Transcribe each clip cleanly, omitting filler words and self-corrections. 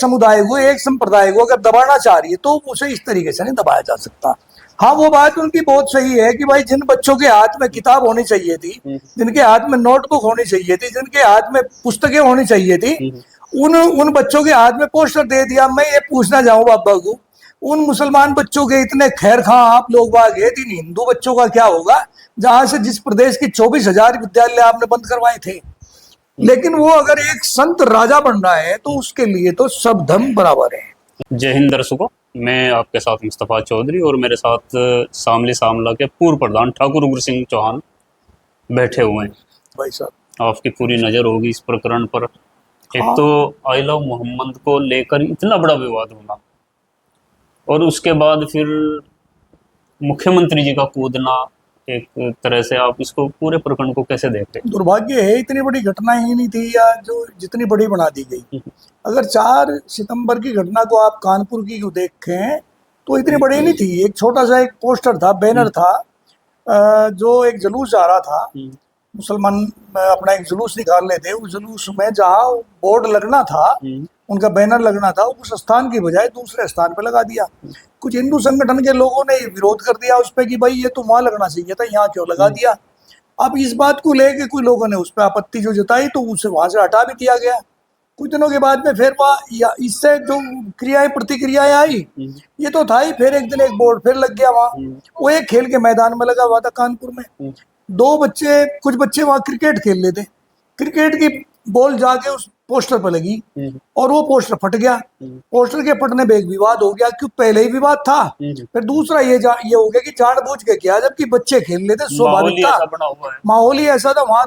समुदाय को, एक संप्रदाय को अगर दबाना चाह रही है तो उसे इस तरीके से नहीं दबाया जा सकता। हाँ, वो बात उनकी बहुत सही है कि भाई जिन बच्चों के हाथ में किताब होनी चाहिए थी, जिनके हाथ में नोटबुक होनी चाहिए थी, जिनके हाथ में पुस्तकें होनी चाहिए थी, उन बच्चों के हाथ में पोस्टर दे दिया। मैं ये पूछना चाहूँ बाबा को, उन मुसलमान बच्चों के इतने खैर खां आप लोग बाग है, इन हिंदू बच्चों का क्या होगा जहां से जिस प्रदेश की 24,000 विद्यालय आपने बंद करवाए थे। लेकिन वो अगर एक संत राजा बन रहा है तो उसके लिए तो सब धर्म बराबर है। जय हिंद दर्शकों, मैं आपके साथ मुस्तफ़ा चौधरी और मेरे साथ शामली शामला के पूर्व प्रधान ठाकुर उग्र सिंह चौहान बैठे हुए हैं। भाई साहब, आपकी पूरी नज़र होगी इस प्रकरण पर। एक हाँ। तो आई लव मोहम्मद को लेकर इतना बड़ा विवाद होना और उसके बाद फिर मुख्यमंत्री जी का कूदना, एक तरह से आप इसको पूरे प्रकरण को कैसे देखते हैं? दुर्भाग्य है इतनी बड़ी घटना ही नहीं थी, या जो जितनी बड़ी बना दी गई। अगर 4 सितंबर की घटना को आप कानपुर की को देखें तो इतनी बड़ी नहीं थी। एक छोटा सा एक पोस्टर था, बैनर था, जो एक जुलूस जा रहा था, मुसलमान अपना एक जुलूस निकाल रहे थे। उस जुलूस में जहाँ बोर्ड लगना था, उनका बैनर लगना था, उस स्थान की बजाय दूसरे स्थान पे लगा दिया। कुछ हिंदू संगठन के लोगों ने विरोध कर दिया उस पर कि भाई ये तो वहां लगना चाहिए था, यहाँ क्यों लगा दिया। अब इस बात को लेके कुछ लोगों ने उस पर आपत्ति जो जताई तो उसे वहां से हटा भी दिया गया। कुछ दिनों के बाद में फिर वहाँ इससे जो क्रियाएं प्रतिक्रियाएं आई, ये तो था ही। फिर एक दिन एक बोर्ड फिर लग गया वहाँ, वो एक खेल के मैदान में लगा हुआ था कानपुर में। कुछ बच्चे वहाँ क्रिकेट खेल रहे थे, क्रिकेट की बॉल जाके उस पोस्टर पर लगी और वो पोस्टर फट गया। पोस्टर के फटने पे एक विवाद हो गया, क्यों पहले ही विवाद था। फिर दूसरा ये हो गया कि जानबूझ के किया, जबकि बच्चे खेल रहे थे, स्वाभाविक था, माहौल ही ऐसा था। वहां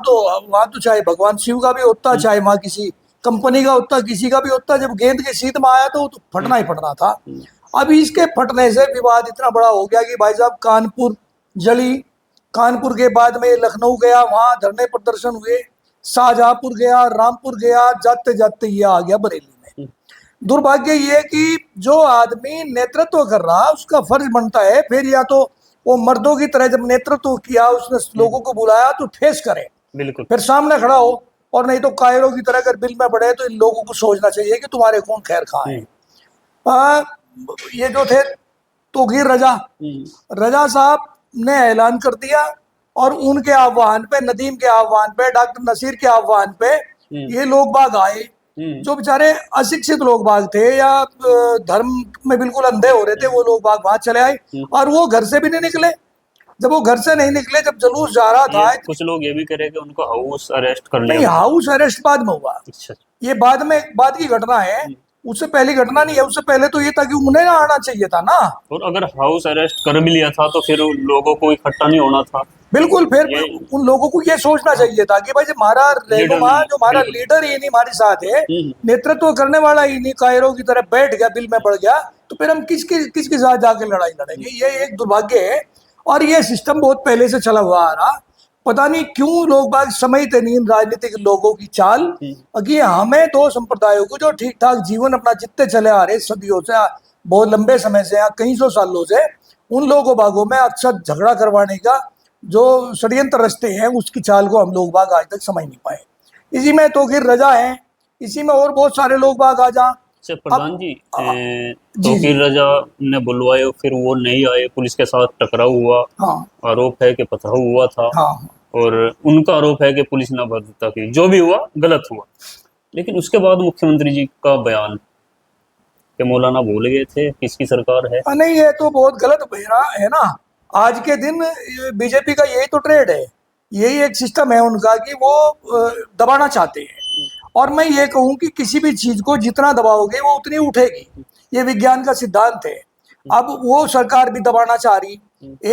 तो चाहे भगवान शिव का भी होता, चाहे वहां किसी कंपनी का होता, किसी का भी होता, जब गेंद के सीध में आया तो फटना ही फटना था। अब इसके फटने से विवाद इतना बड़ा हो गया कि भाई साहब कानपुर जली, कानपुर के बाद में लखनऊ गया, वहां धरने प्रदर्शन हुए, शाहजहांपुर गया, रामपुर गया, जाते जाते ये आ गया बरेली में। दुर्भाग्य ये कि जो आदमी नेतृत्व कर रहा उसका फर्ज बनता है फिर या तो वो मर्दों की तरह जब नेतृत्व किया, उसने लोगों को बुलाया तो फेस करे, बिल्कुल, फिर सामने खड़ा हो, और नहीं तो कायरों की तरह अगर बिल में बढ़े तो इन लोगों को सोचना चाहिए कि तुम्हारे कौन खैर खां है। ये जो थे तौकीर रजा साहब ने ऐलान कर दिया, और उनके आह्वान पे, नदीम के आह्वान पे, डॉक्टर नसीर के आह्वान पे ये लोग बाग आए, जो बेचारे अशिक्षित लोग बाग थे या धर्म में बिल्कुल अंधे हो रहे थे, वो लोग बाग वहां चले आए। और वो घर से भी नहीं निकले। जब वो घर से नहीं निकले, जब जुलूस जा रहा था, कुछ लोग ये भी कह रहे कि उनको हाउस अरेस्ट कर लिया। नहीं, हाउस अरेस्ट बाद में हुआ। ये बाद की घटना है, उससे पहली घटना नहीं है। उससे पहले तो ये था कि उन्हें आना चाहिए था ना। और अगर हाउस अरेस्ट कर भी लिया था तो फिर लोगों को इकट्ठा नहीं होना था। बिल्कुल, फिर उन लोगों को ये सोचना चाहिए था कि भाई जो हमारा लीडर ही नहीं हमारे साथ है, नेतृत्व करने वाला ही नहीं, कायरों की तरह बैठ गया, बिल में बढ़ गया, तो फिर हम किसके साथ जाके लड़ाई लड़ेंगे। ये एक दुर्भाग्य है, और ये सिस्टम बहुत पहले से चला हुआ आ रहा। पता नहीं क्यों लोग बाग समझते नहीं राजनीतिक लोगों की चाल, कि हमें दो संप्रदायों को जो ठीक ठाक जीवन अपना जितने चले आ रहे सदियों से, बहुत लंबे समय से, कई सौ सालों से, उन लोगों बागों में अक्सर झगड़ा करवाने का जो षड्यंत्र रचते हैं, उसकी चाल को हम लोग बाग आज तक समझ नहीं पाए। इसी में तौकीर रजा है, इसी में और बहुत सारे लोग बाग आ जा। प्रधान जी, तौकीर रजा ने बुलवाए, फिर वो नहीं आए, पुलिस के साथ टकराव हुआ। आरोप है कि पथराव हुआ था। और उनका आरोप है कि पुलिस ने भद्रता की, जो भी हुआ गलत हुआ। लेकिन उसके बाद मुख्यमंत्री जी का बयान कि मौलाना भूल गए थे किसकी सरकार है। नहीं, ये तो बहुत गलत है ना। आज के दिन बीजेपी का यही तो ट्रेड है, यही एक सिस्टम है उनका कि वो दबाना चाहते हैं। और मैं ये कहूँ कि किसी भी चीज को जितना दबाओगे वो उतनी उठेगी, ये विज्ञान का सिद्धांत है। अब वो सरकार भी दबाना चाह रही,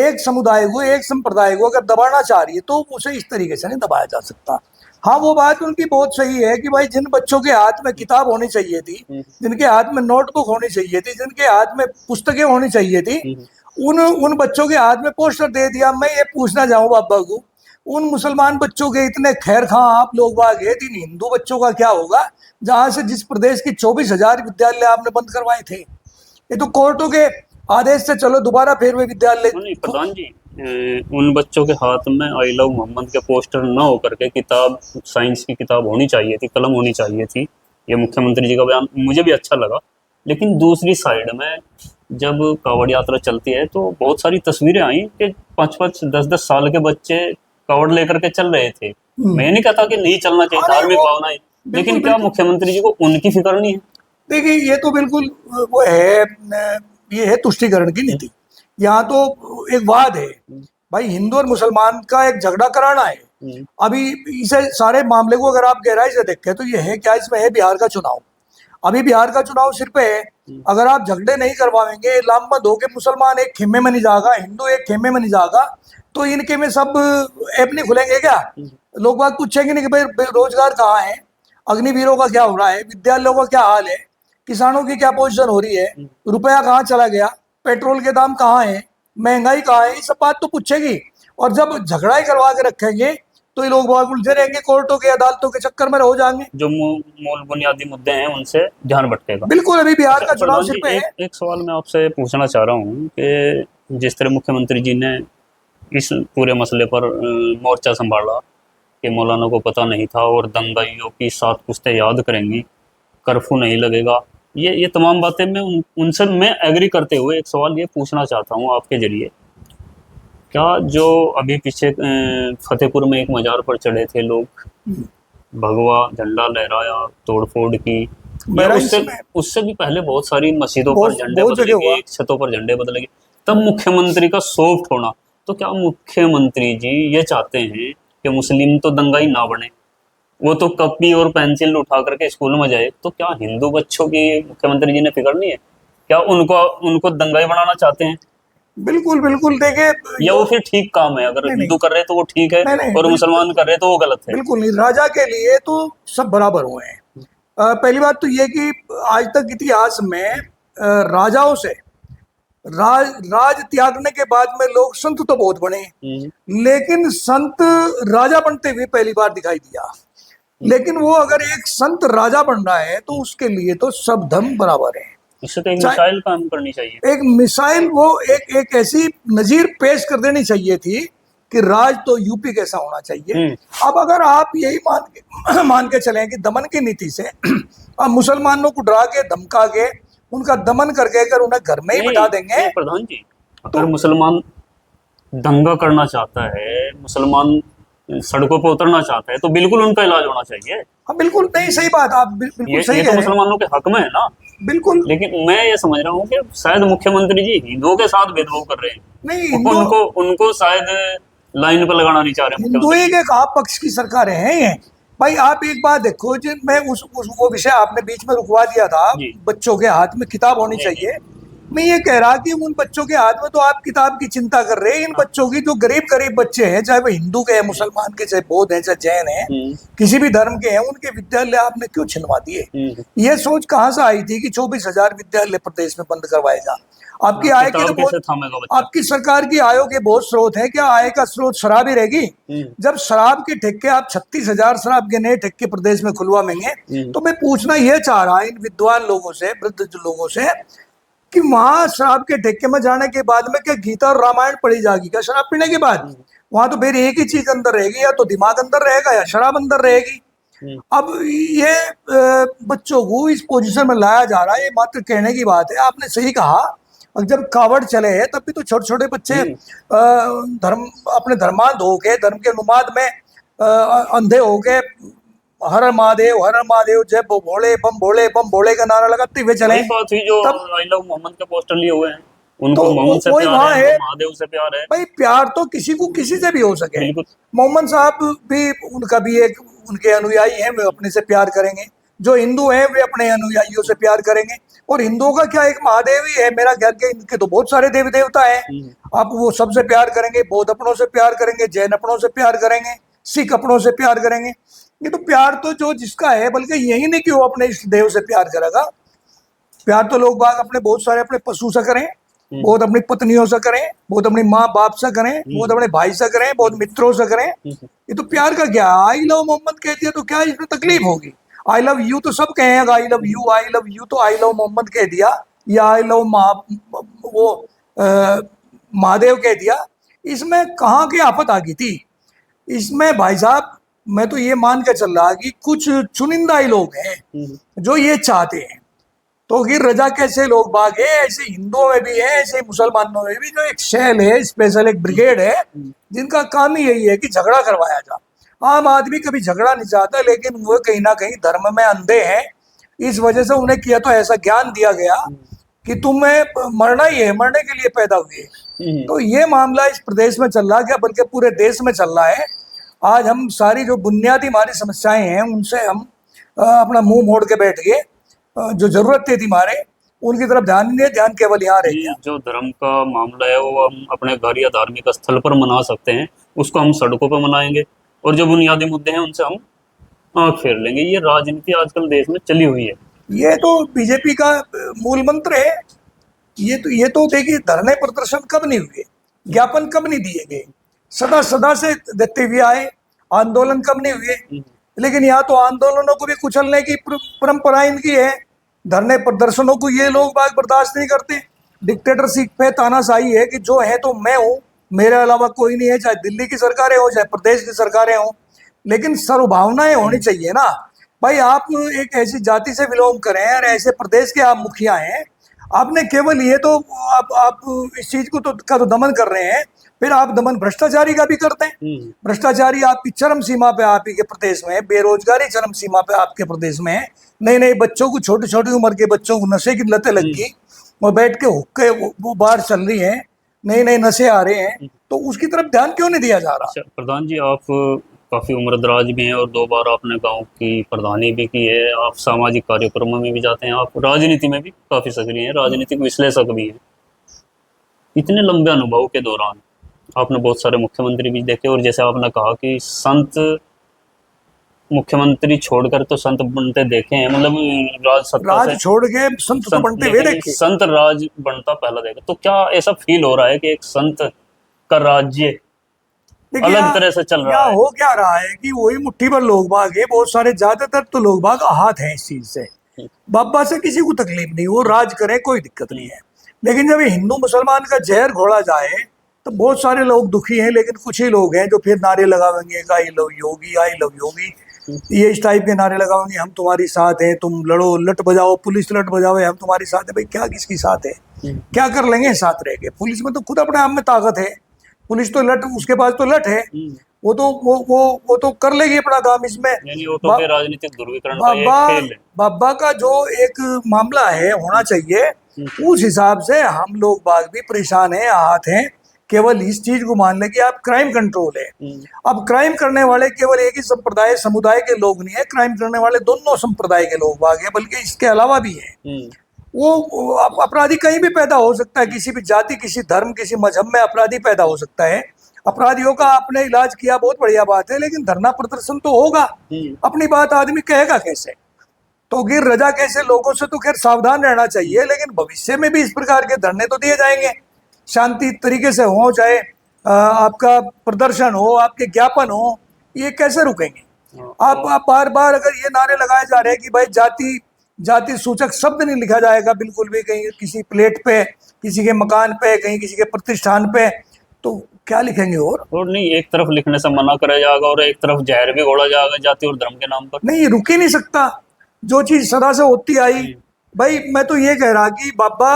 एक समुदाय को, एक संप्रदाय को अगर दबाना चाह रही है तो उसे इस तरीके से नहीं दबाया जा सकता। हाँ, वो बात उनकी बहुत सही है कि भाई जिन बच्चों के हाथ में किताब होनी चाहिए थी, जिनके हाथ में नोटबुक होनी चाहिए थी, जिनके हाथ में पुस्तकें होनी चाहिए थी, उन बच्चों के हाथ में पोस्टर दे दिया। मैं ये पूछना चाहूँ बाबा को, उन मुसलमान बच्चों के इतने खैर खां आप लोग बाग है, इन हिंदू बच्चों का क्या होगा जहां से जिस प्रदेश की 24,000 विद्यालय आपने बंद करवाए थे। ये तो कोर्टों के आदेश से चलो दोबारा फिर वे विद्यालय। प्रधान जी, उन बच्चों के हाथ में आई लव मोहम्मद के पोस्टर न होकर के किताब, साइंस की किताब होनी चाहिए थी, कलम होनी चाहिए थी, ये मुख्यमंत्री जी का बयान मुझे भी अच्छा लगा। लेकिन दूसरी साइड में जब कावड़ यात्रा चलती है तो बहुत सारी तस्वीरें आई कि 5-5, 10-10 साल के बच्चे कावड़ लेकर के चल रहे थे। मैं नहीं कहता कि नहीं चलना चाहिए, धार्मिक भावनाएं, लेकिन क्या मुख्यमंत्री जी को उनकी फिक्र नहीं है? देखिए, ये तो बिल्कुल वो है, ये है तुष्टीकरण की नीति। यहाँ तो एक वाद है भाई, हिंदू और मुसलमान का एक झगड़ा कराना है। अभी इसे सारे मामले को अगर आप गहराई से देखें तो ये है क्या, इसमें है बिहार का चुनाव। अभी बिहार का चुनाव सिर पे है, अगर आप झगड़े नहीं करवाएंगे, लामबंद हो के मुसलमान एक खेमे में नहीं जाएगा, हिंदू एक खेमे में नहीं जाएगा, तो इनके में सब ऐप नहीं खुलेंगे क्या? लोग बात पूछेंगे नहीं कि भाई रोजगार कहाँ है, अग्निवीरों का क्या हो रहा है, विद्यालयों का क्या हाल है, किसानों की क्या पोजीशन हो रही है, रुपया कहाँ चला गया, पेट्रोल के दाम कहाँ है, महंगाई कहाँ है, ये सब बात तो पूछेगी। और जब झगड़ा ही करवा के रखेंगे तो ये लोग बहुत उलझे रहेंगे, कोर्टों के अदालतों के चक्कर में हो जाएंगे। जो मूल बुनियादी मुद्दे हैं उनसे ध्यान भटकेगा। बिल्कुल। अभी बिहार का चुनाव सिर पे है। एक सवाल मैं आपसे पूछना चाह रहा हूँ कि जिस तरह मुख्यमंत्री जी ने इस पूरे मसले पर मोर्चा संभाला कि मौलाना को पता नहीं था और दंगाइयों की 7 पुश्तें याद करेंगी, कर्फ्यू नहीं लगेगा, ये तमाम बातें उनसे मैं एग्री करते हुए एक सवाल ये पूछना चाहता हूँ आपके जरिए, क्या जो अभी पीछे फतेहपुर में एक मजार पर चढ़े थे लोग, भगवा झंडा लहराया, तोड़फोड़ की, उससे भी पहले बहुत सारी मस्जिदों पर झंडे बदले गए, छतों पर झंडे बदले गए, तब मुख्यमंत्री का सॉफ्ट होना, तो क्या मुख्यमंत्री जी ये चाहते हैं कि मुस्लिम तो दंगाई ना बने, वो तो कॉपी और पेंसिल उठा करके स्कूल में जाए, तो क्या हिंदू बच्चों की मुख्यमंत्री जी ने फिक्र नहीं है? क्या उनको दंगाई बनाना चाहते हैं? बिल्कुल बिल्कुल। देखे, या वो फिर ठीक काम है, अगर हिंदू कर रहे तो वो ठीक है, और मुसलमान कर रहे तो वो गलत है? बिल्कुल नहीं, राजा के लिए तो सब बराबर हुए हैं। पहली बात तो ये कि आज तक इतिहास में राजाओं से राज त्यागने के बाद में लोग संत तो बहुत बने, लेकिन संत राजा बनते हुए पहली बार दिखाई दिया। लेकिन वो अगर एक संत राजा बन रहा है तो उसके लिए तो सब धर्म बराबर है। इससे तो एक मिसाइल काम करनी चाहिए, एक मिसाइल, वो एक ऐसी नजीर पेश कर देनी चाहिए थी कि राज तो यूपी कैसा होना चाहिए। अब अगर आप यही मान के चलें कि दमन की नीति से अब मुसलमानों को डरा के धमका के उनका दमन करके अगर उन्हें घर में ही बिठा देंगे, प्रधान जी, अगर मुसलमान दंगा करना चाहता है, मुसलमान सड़कों पर उतरना चाहता है, तो बिल्कुल उनका इलाज होना चाहिए। हाँ बिल्कुल, नहीं सही बात, आप बिल्कुल सही है, तो मुसलमानों के हक में है ना। बिल्कुल। लेकिन मैं ये समझ रहा हूँ कि शायद मुख्यमंत्री जी हिंदुओं के साथ भेदभाव कर रहे हैं। नहीं, उनको शायद लाइन पर लगाना नहीं चाह रहे। हिंदुओं के कहा पक्ष की सरकारें हैं ये भाई। आप एक बात देखो, जो मैं वो विषय आपने बीच में रुकवा दिया था, बच्चों के हाथ में किताब होनी चाहिए। मैं ये कह रहा कि उन बच्चों के हाथ में तो आप किताब की चिंता कर रहे हैं, इन बच्चों की जो गरीब बच्चे हैं, चाहे वो हिंदू के हैं, मुसलमान के, चाहे बौद्ध हैं, चाहे जैन हैं, किसी भी धर्म के हैं, उनके विद्यालय आपने क्यों छिनवा दिए? ये सोच कहाँ से आई थी कि 24,000 विद्यालय प्रदेश में बंद करवाए जा? आपकी आय के तो आपकी सरकार की आयों के बहुत स्रोत है, क्या आय का स्रोत शराब ही रहेगी? जब शराब के ठेके आप 36,000 शराब के नए ठेके प्रदेश में खुलवाएंगे, तो मैं पूछना यह चाह रहा इन विद्वान लोगों से, वृद्ध लोगों से, कि वहां शराब के ठेके में जाने के बाद में क्या गीता और रामायण पढ़ी जाएगी क्या शराब पीने के बाद? वहां तो फिर एक ही चीज अंदर रहेगी, या तो दिमाग अंदर रहेगा या शराब अंदर रहेगी। अब ये बच्चों को इस पोजीशन में लाया जा रहा है, ये मात्र कहने की बात है। आपने सही कहा, जब कावड़ चले हैं तब भी तो छोटे छोटे बच्चे अपने धर्मांध हो के, धर्म के अनुमाद में अंधे हो के हर महादेव जय भोले बम भोले का नारा लगाते हुए चले। जो आई लव मोहम्मद के पोस्टर लिए हुए हैं, उनको मोहम्मद से प्यार है, महादेव से प्यार है। भाई प्यार तो किसी को किसी से भी हो सके। मोहम्मद साहब भी, उनका भी एक उनके अनुयायी हैं, वे अपने से प्यार करेंगे। जो हिंदू हैं वे अपने अनुयायियों से प्यार करेंगे। और हिंदुओं का क्या, एक महादेव ही है मेरा ख्याल के, इनके तो बहुत सारे देवी देवता हैं। आप वो सबसे प्यार करेंगे, बौद्ध अपनों से प्यार करेंगे, जैन अपनों से प्यार करेंगे, सिख अपनों से प्यार करेंगे। ये तो प्यार तो जो जिसका है, बल्कि यही नहीं कि वो अपने इष्ट देव से प्यार करेगा। प्यार तो लोग बाग अपने बहुत सारे अपने पशु से करें, बहुत अपनी पत्नियों से करें, बहुत अपनी माँ बाप से करें, बहुत अपने भाई से करें, बहुत मित्रों से करें। ये तो प्यार का क्या, आई लव मोहम्मद कह दिया तो क्या इसमें तकलीफ होगी? आई लव यू तो सब कहेंगे, आई लव यू तो आई लव मोहम्मद कह दिया, या आई लव महादेव कह दिया। इसमें कहाँ की आफत आ गई थी? इसमें भाई साहब मैं तो ये मान के चल रहा कि कुछ चुनिंदा ही लोग हैं जो ये चाहते हैं। तो गिर रजा कैसे लोग बाग है, ऐसे हिंदुओं में भी है, ऐसे मुसलमानों में भी, जो एक सेल है, स्पेशल एक ब्रिगेड है, जिनका काम ही यही है कि झगड़ा करवाया जा। आम आदमी कभी झगड़ा नहीं चाहता, लेकिन वो कहीं ना कहीं धर्म में अंधे हैं। इस वजह से उन्हें किया तो ऐसा ज्ञान दिया गया कि तुम्हें मरना ही है, मरने के लिए पैदा हुए। तो ये मामला इस प्रदेश में चल रहा, क्या बल्कि पूरे देश में चल रहा है। आज हम सारी जो बुनियादी हमारी समस्याएं हैं उनसे हम अपना मुंह मोड़ के बैठ गए। जो जरूरत थी हमारे, उनकी तरफ ध्यान नहीं है, ध्यान केवल यहाँ रह गया। जो धर्म का मामला है वो हम अपने घर या धार्मिक स्थल पर मना सकते हैं, उसको हम सड़कों पर मनाएंगे, और जो बुनियादी मुद्दे हैं उनसे हम आंख फेर लेंगे। ये राजनीति आजकल देश में चली हुई है। ये तो बीजेपी का मूल मंत्र है। ये तो देखिए, धरने प्रदर्शन कब नहीं हुए, ज्ञापन कब नहीं दिए गए, सदा से देते हुए आए, आंदोलन कब नहीं हुए। लेकिन यहाँ तो आंदोलनों को भी कुचलने की परंपरा इनकी है, धरने प्रदर्शनों को ये लोग बाग बर्दाश्त नहीं करते। डिक्टेटरशिप पे तानाशाही है कि जो है तो मैं हूँ, मेरे अलावा कोई नहीं है, चाहे दिल्ली की सरकारें हो, चाहे प्रदेश की सरकारें हो। लेकिन सर्वभावनाएं होनी चाहिए ना भाई। आप एक ऐसी जाति से विलोम करें और ऐसे प्रदेश के आप मुखिया हैं, आपने केवल ये तो आप इस चीज को तो दमन कर रहे हैं, फिर आप दमन भ्रष्टाचारी का भी करते हैं। भ्रष्टाचारी आपकी चरम सीमा पे आप ही के प्रदेश में, बेरोजगारी चरम सीमा पे आपके प्रदेश में, नए बच्चों को, छोटी छोटी उम्र के बच्चों को नशे की लतें लग गई, वो बैठ के हुक्के वो बाहर चल रही है, नए नशे आ रहे हैं, तो उसकी तरफ ध्यान क्यों नहीं दिया जा रहा। प्रधान जी, आप काफ़ी उम्रदराज भी हैं और 2 बार आपने गांव की प्रधानी भी की है, आप सामाजिक कार्यक्रमों में भी जाते हैं, आप राजनीति में भी काफ़ी सक्रिय हैं, राजनीतिक विश्लेषक भी हैं। इतने लंबे अनुभव के दौरान आपने बहुत सारे मुख्यमंत्री भी देखे, और जैसे आपने कहा कि संत मुख्यमंत्री छोड़कर तो संत बनते देखे हैं, मतलब राज छोड़ के संत तो बनते हुए देखे, संत राज बनता पहला देखा। तो क्या ऐसा फील हो रहा है कि एक संत का राज्य अलग तरह से चल रहा है? हो क्या रहा है कि वही मुट्ठी भर लोग बाग है, बहुत सारे, ज्यादातर तो लोग बाग आहत हैं इस चीज से। बाबा से किसी को तकलीफ नहीं, वो राज करे, कोई दिक्कत नहीं है। लेकिन जब हिंदू मुसलमान का जहर घोड़ा जाए तो बहुत सारे लोग दुखी हैं। लेकिन कुछ ही लोग हैं जो फिर नारे लगावेंगे, I love Yogi, I love योगी, ये इस टाइप के नारे लगावेंगे, हम तुम्हारी साथ हैं, तुम लड़ो, लट बजाओ, पुलिस लट बजाओ, हम तुम्हारी साथ है। भाई क्या किसकी साथ है, क्या कर लेंगे साथ रह के? पुलिस में तो खुद अपने आप में ताकत है, पुलिस तो लट, उसके पास तो लट है, वो तो कर लेगी अपना काम। इसमें राजनीतिक ध्रुवीकरण बाबा का जो एक मामला है होना चाहिए, उस हिसाब से हम लोग बाग भी परेशान हैं, आहत हैं। केवल इस चीज को मान ले कि आप क्राइम कंट्रोल है। अब क्राइम करने वाले केवल एक ही संप्रदाय समुदाय के लोग नहीं है, क्राइम करने वाले दोनों संप्रदाय के लोग बाग है, बल्कि इसके अलावा भी है। वो अपराधी कहीं भी पैदा हो सकता है, किसी भी जाति, किसी धर्म, किसी मजहब में अपराधी पैदा हो सकता है। अपराधियों का आपने इलाज किया, बहुत बढ़िया बात है, लेकिन धरना प्रदर्शन तो होगा। अपनी बात आदमी कहेगा कैसे? तो गिर रजा कैसे लोगों से तो खैर सावधान रहना चाहिए, लेकिन भविष्य में भी इस प्रकार के धरने तो दिए जाएंगे, शांति तरीके से हो, चाहे आपका प्रदर्शन हो, आपके ज्ञापन हो, ये कैसे रुकेंगे? आप बार बार अगर ये नारे लगाए जा रहे हैं कि भाई जाति सूचक शब्द नहीं लिखा जाएगा बिल्कुल भी, कहीं किसी प्लेट पे, किसी के मकान पे, कहीं किसी के प्रतिष्ठान पे, तो क्या लिखेंगे? और नहीं, एक तरफ लिखने से मना करा जाएगा और एक तरफ जहर भी घोड़ा जाएगा जाति और धर्म के नाम पर। नहीं, रुक ही नहीं सकता। जो चीज सदा से होती आई, भाई मैं तो ये कह रहा कि बाबा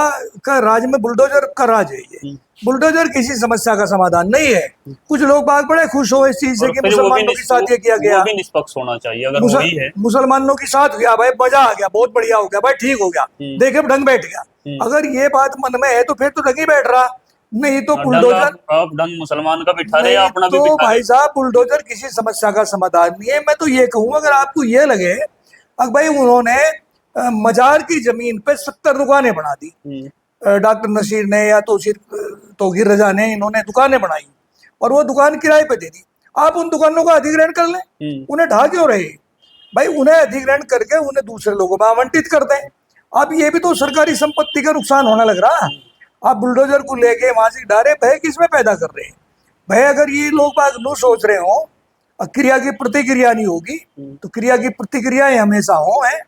का राज में बुलडोजर का राज है। ये बुलडोजर किसी समस्या का समाधान नहीं है। कुछ लोग बाग बड़े खुश हो इस चीज से कि मुसलमानों के साथ ये किया गया, निष्पक्ष होना चाहिए। अगर वही है, मुसलमानों के साथ गया, भाई मजा आ गया, बहुत बढ़िया हो गया, भाई ठीक हो गया, देखे ढंग बैठ गया। अगर ये बात मन में है तो फिर तो ढंग ही बैठ रहा, नहीं तो बुलडोजर, आप ढंग मुसलमान का बिठा रहे, अपना भी तो भाई साहब बुलडोजर किसी समस्या का समाधान नहीं है। मैं तो ये कहूँ, अगर आपको ये लगे अब भाई उन्होंने मजार की जमीन पे 70 दुकानें बना दी, डॉक्टर नसीर ने या तोगीर रजा ने, इन्होंने दुकानें बनाई और वो दुकान किराए पे दे दी। आप उन दुकानों का अधिग्रहण कर लें, उन्हें ढा क्यों रहे? भाई उन्हें अधिग्रहण करके उन्हें दूसरे लोगों में आवंटित कर दें। अब ये भी तो सरकारी संपत्ति का नुकसान होने लग रहा है। आप बुलडोजर को लेके वहां से डारे, भय किसमें पैदा कर रहे हैं? भाई अगर ये लोग बाग नो सोच रहे हो, क्रिया की प्रतिक्रिया नहीं होगी तो क्रिया की प्रतिक्रियाएं हमेशा हो है।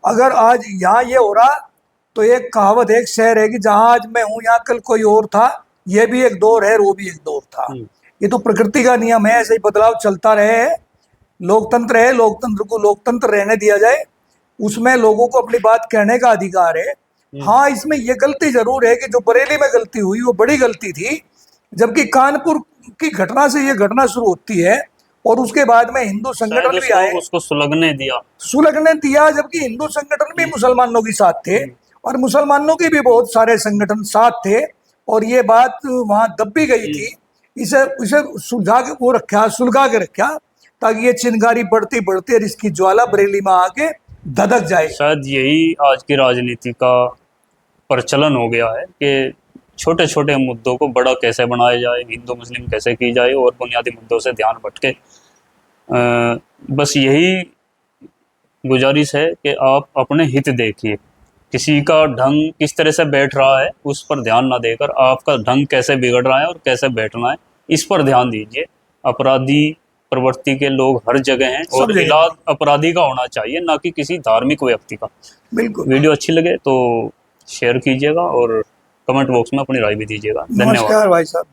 अगर आज यहाँ ये हो रहा तो एक कहावत, एक शेर है कि जहां आज मैं हूं यहाँ कल कोई और था, ये भी एक दौर है, वो भी एक दौर था। ये तो प्रकृति का नियम है, ऐसे ही बदलाव चलता रहे है। लोकतंत्र है, लोकतंत्र को लोकतंत्र रहने दिया जाए, उसमें लोगों को अपनी बात कहने का अधिकार है। हाँ, इसमें ये गलती जरूर है कि जो बरेली में गलती हुई वो बड़ी गलती थी, जबकि कानपुर की घटना से ये घटना शुरू होती है और उसके बाद में हिंदू संगठन भी आए, उसको सुलगने दिया, जबकि हिंदू संगठन भी मुसलमानों के साथ थे और मुसलमानों के भी बहुत सारे संगठन साथ थे और ये बात वहां दब भी गई थी। इसे सुलझा के वो रखा, सुलगा के रखा, ताकि ये चिंगारी बढ़ती बढ़ती और इसकी ज्वाला बरेली में आके धधक जाए। शायद यही आज की राजनीति का प्रचलन हो गया है कि छोटे छोटे मुद्दों को बड़ा कैसे बनाया जाए, हिंदू मुस्लिम कैसे की जाए और बुनियादी मुद्दों से ध्यान भटके। बस यही गुजारिश है कि आप अपने हित देखिए, किसी का ढंग किस तरह से बैठ रहा है उस पर ध्यान ना देकर आपका ढंग कैसे बिगड़ रहा है और कैसे बैठना है इस पर ध्यान दीजिए। अपराधी प्रवृत्ति के लोग हर जगह हैं और इलाज अपराधी का होना चाहिए, ना कि किसी धार्मिक व्यक्ति का। बिल्कुल। वीडियो अच्छी लगे तो शेयर कीजिएगा और कमेंट बॉक्स में अपनी राय भी दीजिएगा। धन्यवाद। नमस्कार भाई साहब।